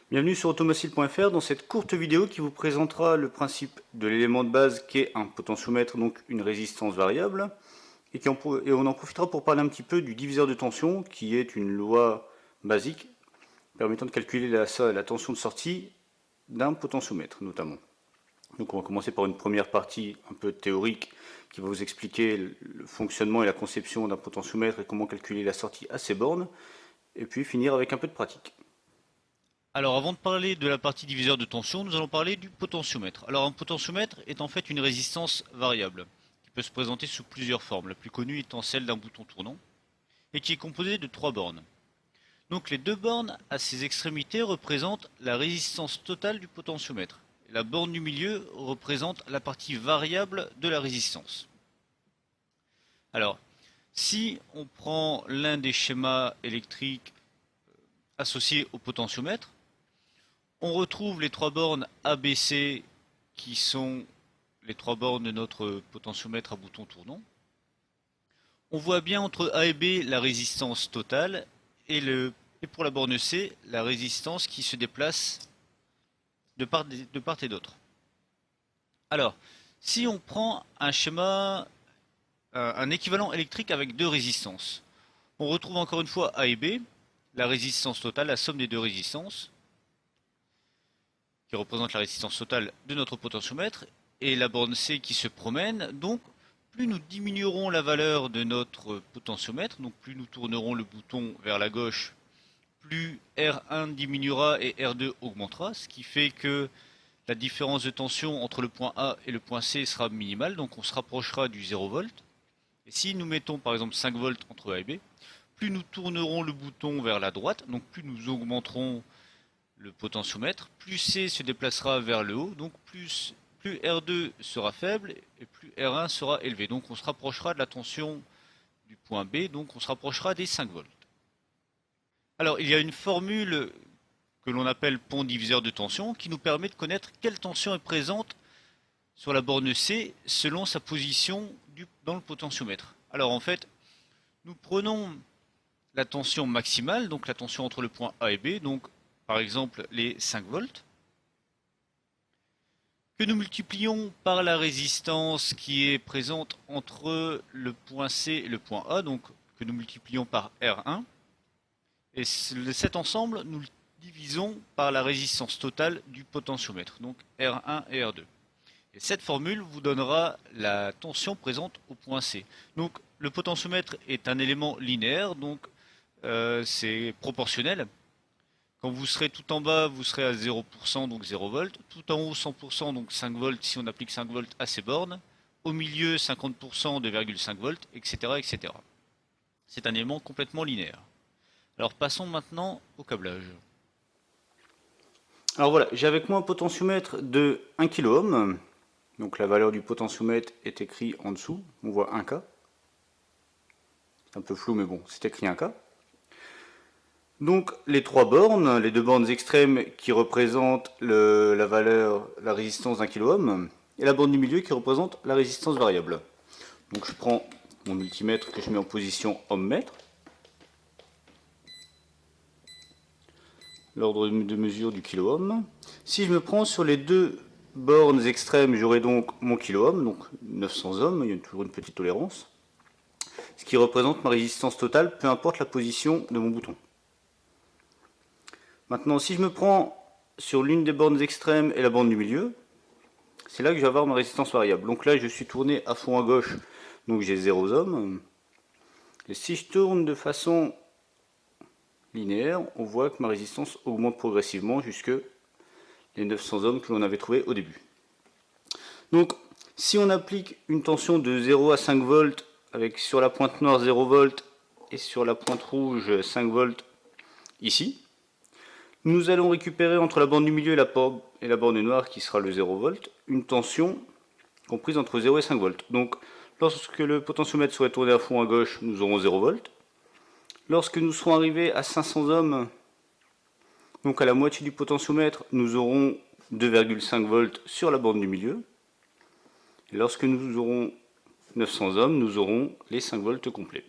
Bienvenue sur automacile.fr dans cette courte vidéo qui vous présentera le principe de l'élément de base qui est un potentiomètre, donc une résistance variable, et on en profitera pour parler un petit peu du diviseur de tension qui est une loi basique permettant de calculer la tension de sortie d'un potentiomètre notamment. Donc on va commencer par une première partie un peu théorique qui va vous expliquer le fonctionnement et la conception d'un potentiomètre et comment calculer la sortie à ses bornes, et puis finir avec un peu de pratique. Alors avant de parler de la partie diviseur de tension, nous allons parler du potentiomètre. Alors un potentiomètre est en fait une résistance variable, qui peut se présenter sous plusieurs formes, la plus connue étant celle d'un bouton tournant, et qui est composée de trois bornes. Donc les deux bornes à ses extrémités représentent la résistance totale du potentiomètre. Et la borne du milieu représente la partie variable de la résistance. Alors, si on prend l'un des schémas électriques associés au potentiomètre, on retrouve les trois bornes ABC qui sont les trois bornes de notre potentiomètre à bouton tournant. On voit bien entre A et B la résistance totale et pour la borne C la résistance qui se déplace de part et d'autre. Alors, si on prend un schéma, un équivalent électrique avec deux résistances, on retrouve encore une fois A et B, la résistance totale, la somme des deux résistances, qui représente la résistance totale de notre potentiomètre, et la borne C qui se promène. Donc, plus nous diminuerons la valeur de notre potentiomètre, donc plus nous tournerons le bouton vers la gauche, plus R1 diminuera et R2 augmentera, ce qui fait que la différence de tension entre le point A et le point C sera minimale, donc on se rapprochera du 0 V. Et si nous mettons par exemple 5 volts entre A et B, plus nous tournerons le bouton vers la droite, donc plus nous augmenterons le potentiomètre, plus C se déplacera vers le haut, donc plus R2 sera faible et plus R1 sera élevé. Donc on se rapprochera de la tension du point B, donc on se rapprochera des 5 volts. Alors il y a une formule que l'on appelle pont diviseur de tension qui nous permet de connaître quelle tension est présente sur la borne C selon sa position dans le potentiomètre. Alors en fait, nous prenons la tension maximale, donc la tension entre le point A et B, donc par exemple les 5 volts, que nous multiplions par la résistance qui est présente entre le point C et le point A, donc que nous multiplions par R1, et cet ensemble, nous le divisons par la résistance totale du potentiomètre, donc R1 et R2. Et cette formule vous donnera la tension présente au point C. Donc le potentiomètre est un élément linéaire, donc c'est proportionnel. Quand vous serez tout en bas, vous serez à 0%, donc 0 volts. Tout en haut, 100%, donc 5 volts, si on applique 5 volts à ces bornes. Au milieu, 50% de 2,5 volts, etc., etc. C'est un élément complètement linéaire. Alors passons maintenant au câblage. Alors voilà, j'ai avec moi un potentiomètre de 1 kΩ. Donc la valeur du potentiomètre est écrite en dessous. On voit 1K. C'est un peu flou, mais bon, c'est écrit 1K. Donc les trois bornes, les deux bornes extrêmes qui représentent la résistance d'un kΩ, et la borne du milieu qui représente la résistance variable. Donc je prends mon multimètre que je mets en position ohm-mètre. L'ordre de mesure du kiloohm. Si je me prends sur les deux bornes extrêmes, j'aurai donc mon kiloohm, donc 900 ohms, il y a toujours une petite tolérance, ce qui représente ma résistance totale, peu importe la position de mon bouton. Maintenant, si je me prends sur l'une des bornes extrêmes et la borne du milieu, c'est là que je vais avoir ma résistance variable. Donc là, je suis tourné à fond à gauche, donc j'ai 0 ohms. Et si je tourne de façon linéaire, on voit que ma résistance augmente progressivement jusque les 900 ohms que l'on avait trouvé au début. Donc, si on applique une tension de 0 à 5 volts avec sur la pointe noire 0 volts et sur la pointe rouge 5 volts ici, nous allons récupérer entre la borne du milieu et la borne noire qui sera le 0 volts une tension comprise entre 0 et 5 volts. Donc, lorsque le potentiomètre serait tourné à fond à gauche, nous aurons 0 volts. Lorsque nous serons arrivés à 500 ohms, donc à la moitié du potentiomètre, nous aurons 2,5 volts sur la borne du milieu. Et lorsque nous aurons 900 ohms, nous aurons les 5 volts complets.